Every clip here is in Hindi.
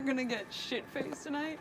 gonna get shit-faced tonight.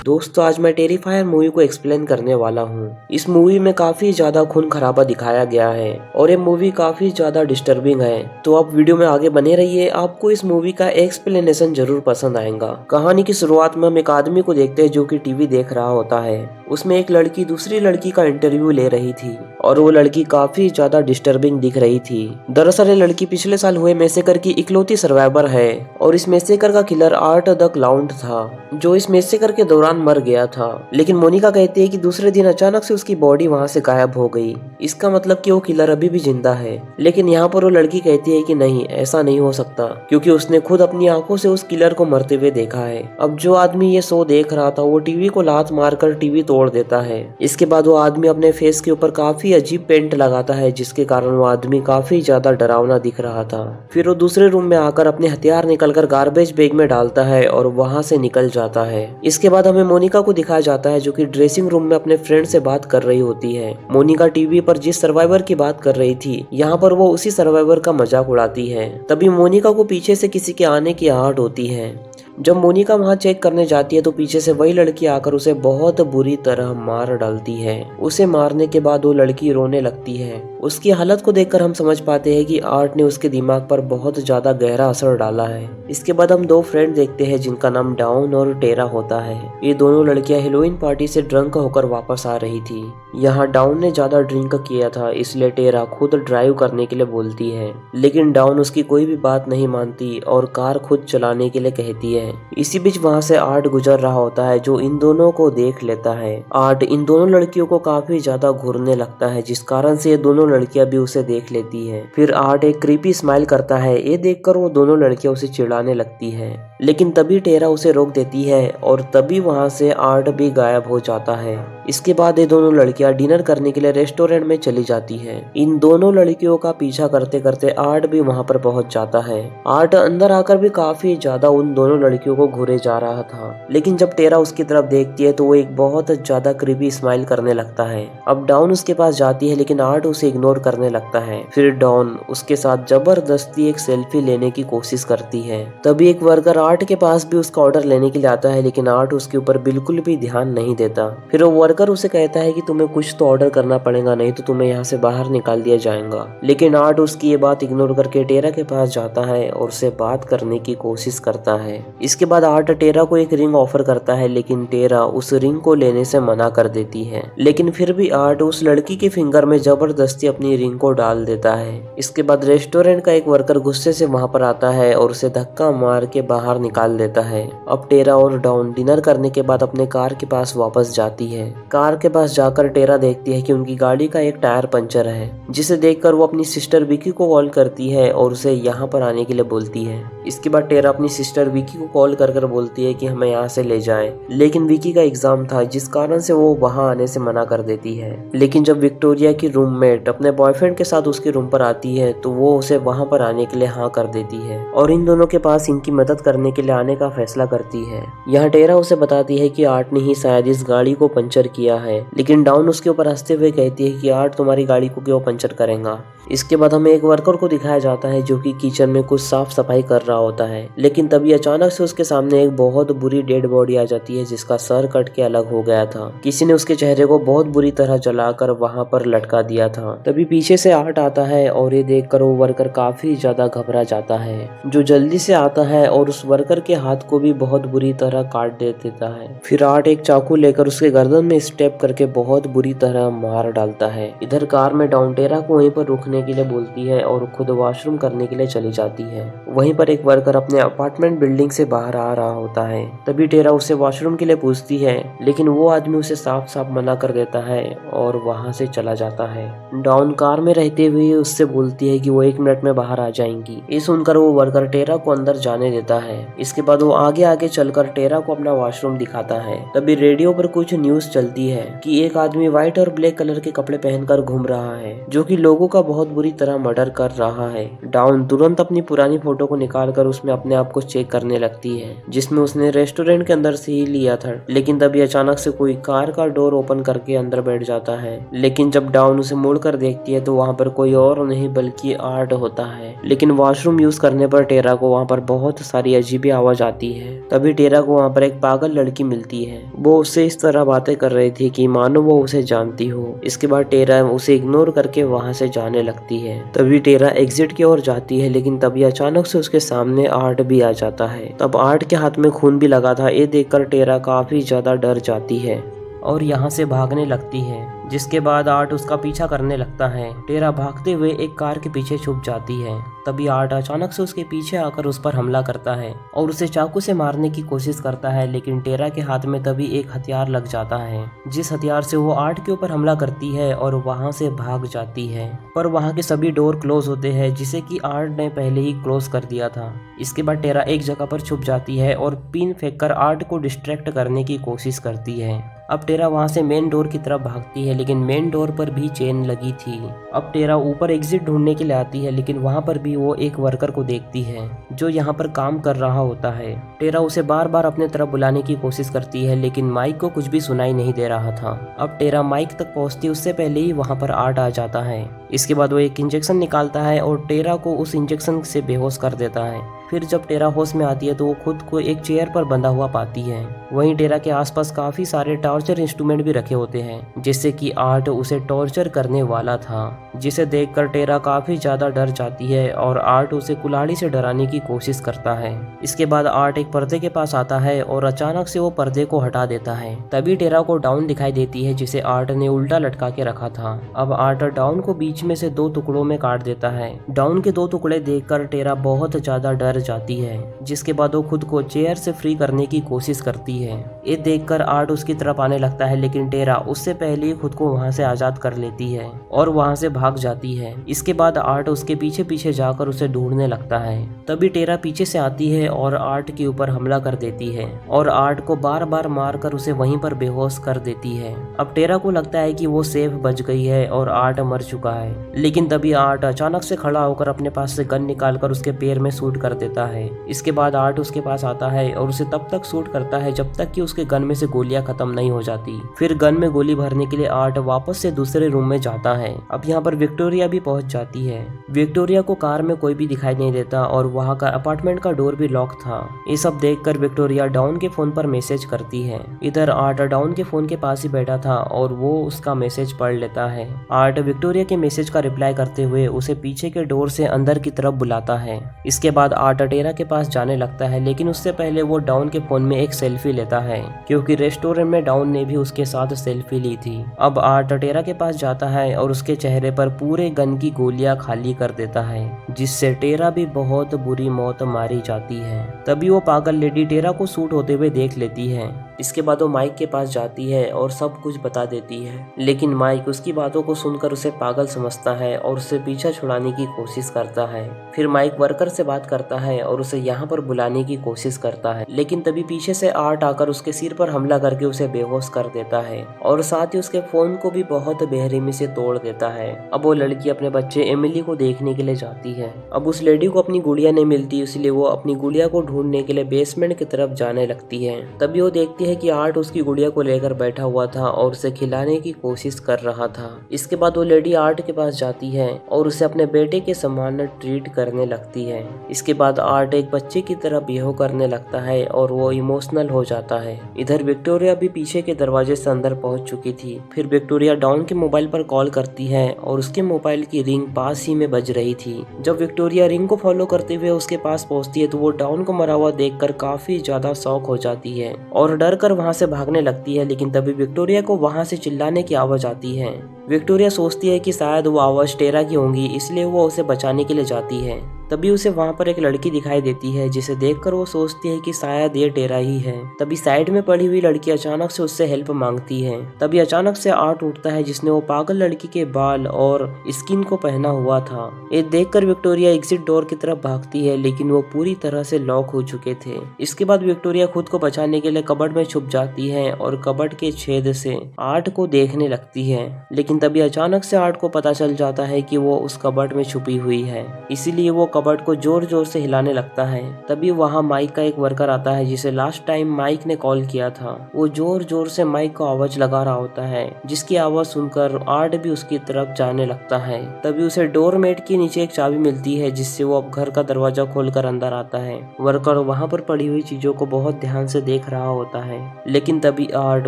दोस्तों आज मैं टेरिफायर मूवी को एक्सप्लेन करने वाला हूँ। इस मूवी में काफी ज्यादा खून खराबा दिखाया गया है और ये मूवी काफी ज्यादा डिस्टर्बिंग है। तो आप वीडियो में आगे बने रहिए, आपको इस मूवी का एक्सप्लेनेशन जरूर पसंद आएगा। कहानी की शुरुआत में हम एक आदमी को देखते हैं जो कि टीवी देख रहा होता है। उसमें एक लड़की दूसरी लड़की का इंटरव्यू ले रही थी और वो लड़की काफी ज्यादा डिस्टर्बिंग दिख रही थी। दरअसल ये लड़की पिछले साल हुए मैसेकर की इकलौती सर्वाइवर है और इस मैसेकर का किलर आर्ट द क्लाउन था जो इस मैसेकर के दौरान मर गया था। लेकिन मोनिका कहती है कि दूसरे दिन अचानक से उसकी बॉडी वहां से गायब हो गई। इसका मतलब कि वो किलर अभी भी जिंदा है। लेकिन यहाँ पर वो लड़की कहती है कि नहीं, ऐसा नहीं हो सकता क्योंकि उसने खुद अपनी आंखों से उस किलर को मरते हुए देखा है। अब जो आदमी ये शो देख रहा था वो टीवी को लात मारकर टीवी तोड़ देता है। इसके बाद वो आदमी अपने फेस के ऊपर काफी अजीब पेंट लगाता है जिसके कारण वो आदमी काफी ज्यादा डरावना दिख रहा था। फिर वो दूसरे रूम में आकर अपने हथियार निकलकर गार्बेज बैग में डालता है और वहां से निकल जाता है। इसके बाद हमें मोनिका को दिखाया जाता है जो कि ड्रेसिंग रूम में अपने फ्रेंड से बात कर रही होती है। मोनिका टीवी पर जिस सर्वाइवर की बात कर रही थी यहाँ पर वो उसी सर्वाइवर का मजाक उड़ाती है। तभी मोनिका को पीछे से किसी के आने की आहट होती है। जब मोनिका वहां चेक करने जाती है तो पीछे से वही लड़की आकर उसे बहुत बुरी तरह मार डालती है। उसे मारने के बाद वो लड़की रोने लगती है। उसकी हालत को देखकर हम समझ पाते हैं कि आर्ट ने उसके दिमाग पर बहुत ज्यादा गहरा असर डाला है। इसके बाद हम दो फ्रेंड देखते हैं जिनका नाम डाउन और टेरा होता है। ये दोनों लड़कियां हेलोइन पार्टी से ड्रंक होकर वापस आ रही थी। यहाँ डाउन ने ज्यादा ड्रिंक किया था इसलिए टेरा खुद ड्राइव करने के लिए बोलती है, लेकिन डाउन उसकी कोई भी बात नहीं मानती और कार खुद चलाने के लिए कहती है। इसी बीच वहां से आर्ट गुजर रहा होता है जो इन दोनों को देख लेता है। आर्ट इन दोनों लड़कियों को काफी ज्यादा घूरने लगता है जिस कारण से ये दोनों लड़कियां भी उसे देख लेती हैं। फिर आर्ट एक क्रीपी स्माइल करता है। ये देखकर वो दोनों लड़कियां उसे चिढ़ाने लगती है, लेकिन तभी टेरा उसे रोक देती है और तभी वहां से आर्ट भी गायब हो जाता है। इसके बाद ये दोनों लड़कियां डिनर करने के लिए रेस्टोरेंट में चली जाती हैं। इन दोनों लड़कियों का पीछा करते करते आर्ट भी वहां पर पहुंच जाता है। आर्ट अंदर आकर भी काफी ज्यादा उन दोनों लड़कियों को घूरे जा रहा था, लेकिन जब टेरा उसकी तरफ देखती है तो वो एक बहुत ज्यादा क्रीपी स्माइल करने लगता है। अब डाउन उसके पास जाती है लेकिन आर्ट उसे इग्नोर करने लगता है। फिर डाउन उसके साथ जबरदस्ती एक सेल्फी लेने की कोशिश करती है। तभी एक वर्कर आर्ट के पास भी उसका ऑर्डर लेने के लिए आता है लेकिन आर्ट उसके ऊपर बिल्कुल भी ध्यान नहीं देता। फिर वो वर्कर उसे कहता है कि तुम्हें कुछ तो ऑर्डर करना पड़ेगा, नहीं तो तुम्हें यहाँ से बाहर निकाल दिया जाएगा। लेकिन आर्ट उसकी ये बात इग्नोर करके टेरा के पास जाता है और उससे बात करने की कोशिश करता है। इसके बाद आर्ट टेरा को एक रिंग ऑफर करता है लेकिन टेरा उस रिंग को लेने से मना कर देती है। लेकिन फिर भी आर्ट उस लड़की के फिंगर में जबरदस्ती अपनी रिंग को डाल देता है। इसके बाद रेस्टोरेंट का एक वर्कर गुस्से से वहां पर आता है और उसे धक्का मार के बाहर निकाल देता है। अब टेरा और डाउन डिनर करने के बाद अपने कार के पास वापस जाती है। कार के पास जाकर टेरा देखती है कि उनकी गाड़ी का एक टायर पंचर है, जिसे देखकर वो अपनी सिस्टर विकी को कॉल करती है और उसे यहाँ पर आने के लिए बोलती है। इसके बाद टेरा अपनी सिस्टर विकी को कॉल कर बोलती है कि हमें यहाँ से ले जाएं, लेकिन विकी का एग्जाम था जिस कारण से वो वहाँ आने से मना कर देती है। लेकिन जब विक्टोरिया की रूममेट अपने बॉयफ्रेंड के साथ उसके रूम पर आती है तो वो उसे वहाँ पर आने के लिए हाँ कर देती है और इन दोनों के पास इनकी मदद करने के लिए आने का फैसला करती है। यहाँ टेरा उसे बताती है कि आर्ट ने ही शायद इस गाड़ी को पंचर किया है, लेकिन डाउन उसके ऊपर हंसते हुए कहती है कि आर्ट तुम्हारी गाड़ी को क्यों पंचर करेगा। इसके बाद हमें एक वर्कर को दिखाया जाता है जो कि किचन में कुछ साफ सफाई कर रहा होता है, लेकिन तभी अचानक से उसके सामने एक बहुत बुरी डेड बॉडी आ जाती है जिसका सर कट के अलग हो गया था। किसी ने उसके चेहरे को बहुत बुरी तरह जलाकर वहां पर लटका दिया था। तभी पीछे से आर्ट आता है और ये देखकर वो वर्कर काफी ज्यादा घबरा जाता है, जो जल्दी से आता है और उस वर्कर के हाथ को भी बहुत बुरी तरह काट दे देता है। फिर आर्ट एक चाकू लेकर उसके गर्दन में स्टेप करके बहुत बुरी तरह मार डालता है। इधर कार में डाउन टेरा को वहीं पर रुकने के लिए बोलती है और खुद वॉशरूम करने के लिए चली जाती है। वहीं पर एक वर्कर अपने अपार्टमेंट बिल्डिंग से बाहर आ रहा होता है। तभी टेरा उसे वॉशरूम के लिए पूछती है, लेकिन वो आदमी उसे साफ साफ मना कर देता है और वहां से चला जाता है। डाउन कार में रहते हुए उससे बोलती है कि वो 1 मिनट में बाहर आ जाएंगी। ये सुनकर वो वर्कर टेरा को अंदर जाने देता है। इसके बाद वो आगे आगे चलकर टेरा को अपना वॉशरूम दिखाता है। तभी रेडियो पर कुछ न्यूज चलती है कि एक आदमी व्हाइट और ब्लैक कलर के कपड़े पहनकर घूम रहा है, जो कि लोगों का बहुत बहुत बुरी तरह मर्डर कर रहा है। डाउन तुरंत अपनी पुरानी फोटो को निकालकर उसमें अपने आप को चेक करने लगती है, जिसमें उसने रेस्टोरेंट के अंदर से ही लिया था। लेकिन तभी अचानक से कोई कार का डोर ओपन करके अंदर बैठ जाता है। लेकिन जब डाउन उसे मुड़कर देखती है तो वहाँ पर कोई और नहीं बल्कि आर्ट होता है। लेकिन वॉशरूम यूज करने पर टेरा को वहाँ पर बहुत सारी अजीब आवाज आती है। तभी टेरा को वहाँ पर एक पागल लड़की मिलती है। वो उससे इस तरह बातें कर रही थी कि मानो वो उसे जानती हो। इसके बाद टेरा उसे इग्नोर करके वहाँ से जाने लगती है। तभी टेरा एग्जिट की ओर जाती है, लेकिन तभी अचानक से उसके सामने आर्ट भी आ जाता है। तब आर्ट के हाथ में खून भी लगा था। ये देखकर टेरा काफी ज्यादा डर जाती है और यहाँ से भागने लगती है, जिसके बाद आर्ट उसका पीछा करने लगता है। टेरा भागते हुए एक कार के पीछे छुप जाती है। तभी आर्ट अचानक से उसके पीछे आकर उस पर हमला करता है और उसे चाकू से मारने की कोशिश करता है, लेकिन टेरा के हाथ में तभी एक हथियार लग जाता है, जिस हथियार से वो आर्ट के ऊपर हमला करती है और वहाँ से भाग जाती है। पर वहाँ के सभी डोर क्लोज होते हैं, जिसे कि आर्ट ने पहले ही क्लोज कर दिया था। इसके बाद टेरा एक जगह पर छुप जाती है और पिन फेंककर आर्ट को डिस्ट्रैक्ट करने की कोशिश करती है। अब टेरा वहाँ से मेन डोर की तरफ भागती है, लेकिन मेन डोर पर भी चेन लगी थी। अब टेरा ऊपर एग्जिट ढूंढने के लिए आती है, लेकिन वहाँ पर भी वो एक वर्कर को देखती है जो यहाँ पर काम कर रहा होता है। टेरा उसे बार बार अपने तरफ बुलाने की कोशिश करती है, लेकिन माइक को कुछ भी सुनाई नहीं दे रहा था। अब टेरा माइक तक पहुँचती उससे पहले ही वहाँ पर आर्ट आ जाता है। इसके बाद वो एक इंजेक्शन निकालता है और टेरा को उस इंजेक्शन से बेहोश कर देता है। फिर जब टेरा होश में आती है तो वो खुद को एक चेयर पर बंधा हुआ पाती है। वहीं टेरा के आसपास काफी सारे टॉर्चर इंस्ट्रूमेंट भी रखे होते हैं, जिससे कि आर्ट उसे टॉर्चर करने वाला था, जिसे देखकर टेरा काफी ज्यादा डर जाती है और आर्ट उसे कुल्हाड़ी से डराने की कोशिश करता है। इसके बाद आर्ट एक पर्दे के पास आता है और अचानक से वो पर्दे को हटा देता है। तभी टेरा को डाउन दिखाई देती है, जिसे आर्ट ने उल्टा लटका के रखा था। अब आर्ट डाउन को बीच में से 2 टुकड़ों में काट देता है। डाउन के 2 टुकड़े देखकर टेरा बहुत ज्यादा डर जाती है, जिसके बाद वो खुद को चेयर से फ्री करने की कोशिश करती है। ये देखकर आर्ट उसकी तरफ आने लगता है, लेकिन टेरा उससे पहले ही खुद को वहां से आजाद कर लेती है और वहां से भाग जाती है। इसके बाद आर्ट उसके पीछे पीछे जाकर उसे ढूंढने लगता है। तभी टेरा पीछे से आती है और आर्ट के ऊपर हमला कर देती है और आर्ट को बार बार मार कर उसे वहीं पर बेहोश कर देती है। अब टेरा को लगता है कि वो सेफ बच गई है और आर्ट मर चुका है, लेकिन तभी आर्ट अचानक से खड़ा होकर अपने पास से गन निकालकर उसके पैर में शूट कर देता है। इसके बाद आर्ट उसके पास आता है और उसे तब तक शूट करता है जब तक कि उसके गन में से गोलियां खत्म नहीं हो जाती। फिर गन में गोली भरने के लिए आर्ट वापस से दूसरे रूम में जाता है। अब यहाँ पर विक्टोरिया भी पहुंच जाती है। विक्टोरिया को कार में कोई भी दिखाई नहीं देता और वहाँ का अपार्टमेंट का डोर भी लॉक था। ये सब देखकर विक्टोरिया डाउन के फोन पर मैसेज करती है। इधर आर्ट डाउन के फोन के पास ही बैठा था और वो उसका मैसेज पढ़ लेता है। आर्ट विक्टोरिया के मैसेज का रिप्लाई करते हुए उसे पीछे के डोर से अंदर की तरफ बुलाता है। इसके बाद आर्ट टेरा के पास जाने लगता है, लेकिन उससे पहले वो डाउन के फोन में एक सेल्फी लेता है, क्योंकि रेस्टोरेंट में डाउन ने भी उसके साथ सेल्फी ली थी। अब आर्ट टेरा के पास जाता है और उसके चेहरे पर पूरे गन की गोलियां खाली कर देता है, जिससे टेरा भी बहुत बुरी मौत मारी जाती है। तभी वो पागल लेडी टेरा को शूट होते हुए देख लेती है। इसके बाद वो माइक के पास जाती है और सब कुछ बता देती है, लेकिन माइक उसकी बातों को सुनकर उसे पागल समझता है और उसे पीछा छुड़ाने की कोशिश करता है। फिर माइक वर्कर से बात करता है और उसे यहाँ पर बुलाने की कोशिश करता है, लेकिन तभी पीछे से आर्ट आकर उसके सिर पर हमला करके उसे बेहोश कर देता है और साथ ही उसके फोन को भी बहुत बेरहमी से तोड़ देता है। अब वो लड़की अपने बच्चे एमिली को देखने के लिए जाती है। अब उस लेडी को अपनी गुड़िया नहीं मिलती, इसलिए वो अपनी गुड़िया को ढूंढने के लिए बेसमेंट की तरफ जाने लगती है। तभी वो देखती है कि आर्ट उसकी गुड़िया को लेकर बैठा हुआ था और उसे खिलाने की कोशिश कर रहा था। इसके बाद वो लेडी आर्ट के पास जाती है और उसे अपने बेटे के समान ट्रीट करने लगती है। इसके बाद आर्ट एक बच्चे की तरह बिहेव करने लगता है और वो इमोशनल हो जाता है। इधर विक्टोरिया भी पीछे के दरवाजे से अंदर पहुंच चुकी थी। फिर विक्टोरिया डाउन के मोबाइल पर कॉल करती है और उसके मोबाइल की रिंग पास ही में बज रही थी। जब विक्टोरिया रिंग को फॉलो करते हुए उसके पास पहुंचती है तो वो डाउन को मरा हुआ देखकर काफी ज्यादा शॉक हो जाती है और डर कर वहां से भागने लगती है, लेकिन तभी विक्टोरिया को वहां से चिल्लाने की आवाज आती है। विक्टोरिया सोचती है कि शायद वो आवाज टेरा की होंगी, इसलिए वो उसे बचाने के लिए जाती है। तभी उसे वहाँ पर एक लड़की दिखाई देती है, जिसे देखकर वो सोचती है कि शायद ये टेरा ही है। तभी साइड में पड़ी हुई लड़की अचानक से उससे हेल्प मांगती है। तभी अचानक से आर्ट उठता है, जिसने वो पागल लड़की के बाल और स्किन को पहना हुआ था। ये देखकर विक्टोरिया एग्जिट डोर की तरफ भागती है, लेकिन वो पूरी तरह से लॉक हो चुके थे। इसके बाद विक्टोरिया खुद को बचाने के लिए कबर्ड में छुप जाती है और कबर्ड के छेद से आर्ट को देखने लगती है। लेकिन तभी अचानक से आर्ट को पता चल जाता है कि वो उस कबर्ड में छुपी हुई है, इसीलिए वो कबर्ड को जोर जोर से हिलाने लगता है। तभी वहाँ माइक का एक वर्कर आता है, जिसे लास्ट टाइम माइक ने कॉल किया था। वो जोर जोर से माइक को आवाज लगा रहा होता है, जिसकी आवाज सुनकर आर्ट भी उसकी तरफ जाने लगता है। तभी उसे डोरमेट के नीचे एक चाबी मिलती है, जिससे वो अब घर का दरवाजा खोलकर अंदर आता है। वर्कर वहाँ पर पड़ी हुई चीजों को बहुत ध्यान से देख रहा होता है, लेकिन तभी आर्ट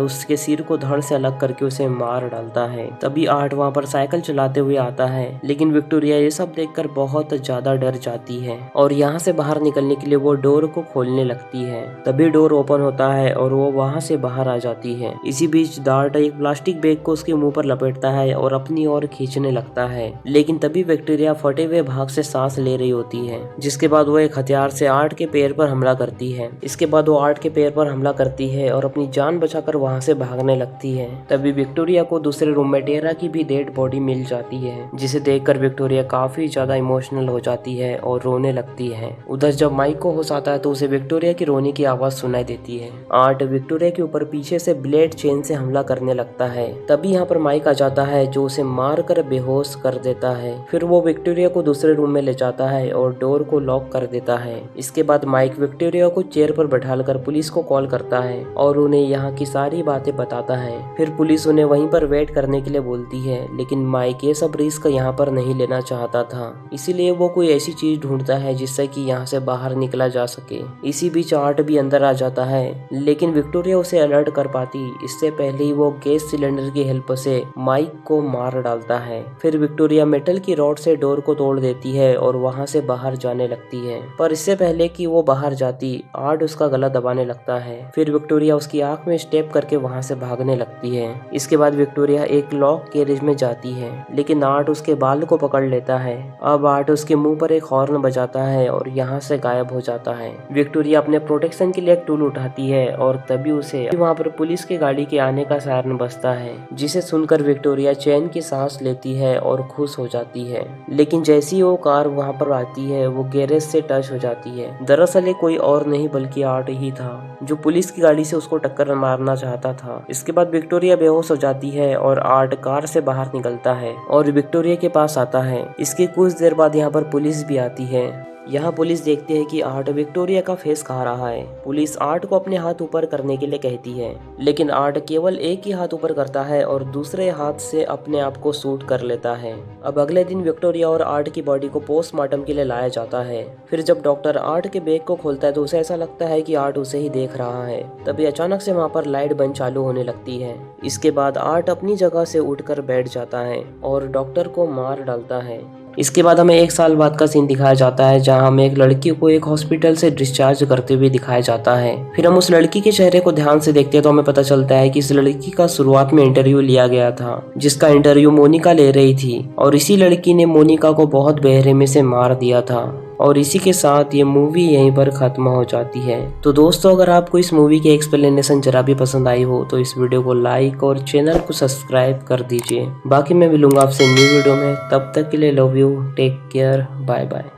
उसके सिर को धड़ से अलग करके उसे मार डालता है। तभी आर्ट वहाँ पर साइकिल चलाते हुए आता है, लेकिन विक्टोरिया ये सब देखकर बहुत ज्यादा डर जाती है और यहाँ से बाहर निकलने के लिए वो डोर को खोलने लगती है। तभी डोर ओपन होता है और वो वहाँ से बाहर आ जाती है। इसी बीच डार्ट एक प्लास्टिक बैग को उसके मुंह पर लपेटता है और अपनी ओर खींचने लगता है, लेकिन तभी विक्टोरिया फटे हुए भाग से सांस ले रही होती है। जिसके बाद वो एक हथियार से आर्ट के पैर पर हमला करती है। इसके बाद वो आर्ट के पैर पर हमला करती है और अपनी जान बचाकर वहाँ से भागने लगती है। तभी विक्टोरिया को दूसरे रूम में टेरा की भी डेड बॉडी मिल जाती है, जिसे देखकर विक्टोरिया काफी ज्यादा इमोशनल हो जाती है और रोने लगती है। उधर जब माइक को होश आता है तो उसे विक्टोरिया की रोने की आवाज सुनाई देती है। आर्ट विक्टोरिया के ऊपर पीछे से ब्लेड चेन से हमला करने लगता है। तभी यहाँ पर माइक आ जाता है, जो उसे मार कर बेहोश कर देता है। फिर वो विक्टोरिया को दूसरे रूम में ले जाता है और डोर को लॉक कर देता है। इसके बाद माइक विक्टोरिया को चेयर पर बैठाकर पुलिस को कॉल करता है और उन्हें यहाँ की सारी बातें बताता है। फिर पुलिस उन्हें वहीं पर वेट करने के लिए बोलती है, लेकिन माइक ये सब रिस्क यहाँ पर नहीं लेना चाहता था, इसीलिए वो कोई ऐसी चीज ढूंढता है जिससे कि यहाँ से बाहर निकला जा सके। इसी बीच आर्ट भी अंदर आ जाता है, लेकिन विक्टोरिया उसे अलर्ट कर पाती इससे पहले ही वो गैस सिलेंडर की हेल्प से माइक को मार डालता है। फिर विक्टोरिया मेटल की रॉड से डोर को तोड़ देती है और वहाँ से बाहर जाने लगती है, पर इससे पहले कि वो बाहर जाती आर्ट उसका गला दबाने लगता है। फिर विक्टोरिया उसकी आंख में स्टेप करके वहाँ से भागने लगती है। इसके बाद विक्टोरिया एक लॉक गैरेज में जाती है, लेकिन आर्ट उसके बाल को पकड़ लेता है। अब आर्ट उसके मुंह पर एक हॉर्न बजाता है और यहाँ से गायब हो जाता है। विक्टोरिया अपने प्रोटेक्शन के लिए एक टूल उठाती है और तभी उसे वहाँ पर पुलिस की गाड़ी के आने का सायरन बजता है, जिसे सुनकर विक्टोरिया चैन की सांस लेती है और खुश हो जाती है। लेकिन जैसी ही वो कार वहाँ पर आती है वो गैरेज से टच हो जाती है। दरअसल ये कोई और नहीं बल्कि आर्ट ही था, जो पुलिस की गाड़ी से उसको टक्कर मारना चाहता था। इसके बाद विक्टोरिया बेहोश हो जाती है और आर्ट कार से बाहर निकलता है और विक्टोरिया के पास आता है। इसके कुछ देर बाद यहाँ पर पुलिस भी आती है। यहाँ पुलिस देखती है कि आर्ट विक्टोरिया का फेस खा रहा है। पुलिस आर्ट को अपने हाथ ऊपर करने के लिए कहती है, लेकिन आर्ट केवल एक ही हाथ ऊपर करता है और दूसरे हाथ से अपने आप को शूट कर लेता है। अब अगले दिन विक्टोरिया और आर्ट की बॉडी को पोस्टमार्टम के लिए लाया जाता है। फिर जब डॉक्टर आर्ट के बैग को खोलता है तो उसे ऐसा लगता है कि आर्ट उसे ही देख रहा है। तभी अचानक से वहाँ पर लाइट बंद चालू होने लगती है। इसके बाद आर्ट अपनी जगह से उठकर बैठ जाता है और डॉक्टर को मार डालता है। इसके बाद हमें एक साल बाद का सीन दिखाया जाता है, जहां हमें एक लड़की को एक हॉस्पिटल से डिस्चार्ज करते हुए दिखाया जाता है। फिर हम उस लड़की के चेहरे को ध्यान से देखते हैं तो हमें पता चलता है कि इस लड़की का शुरुआत में इंटरव्यू लिया गया था, जिसका इंटरव्यू मोनिका ले रही थी और इसी लड़की ने मोनिका को बहुत बेरहमी से मार दिया था। और इसी के साथ ये मूवी यहीं पर खत्म हो जाती है। तो दोस्तों, अगर आपको इस मूवी की एक्सप्लेनेशन जरा भी पसंद आई हो तो इस वीडियो को लाइक और चैनल को सब्सक्राइब कर दीजिए। बाकी मैं मिलूंगा आपसे न्यू वीडियो में, तब तक के लिए love you, take care, bye bye.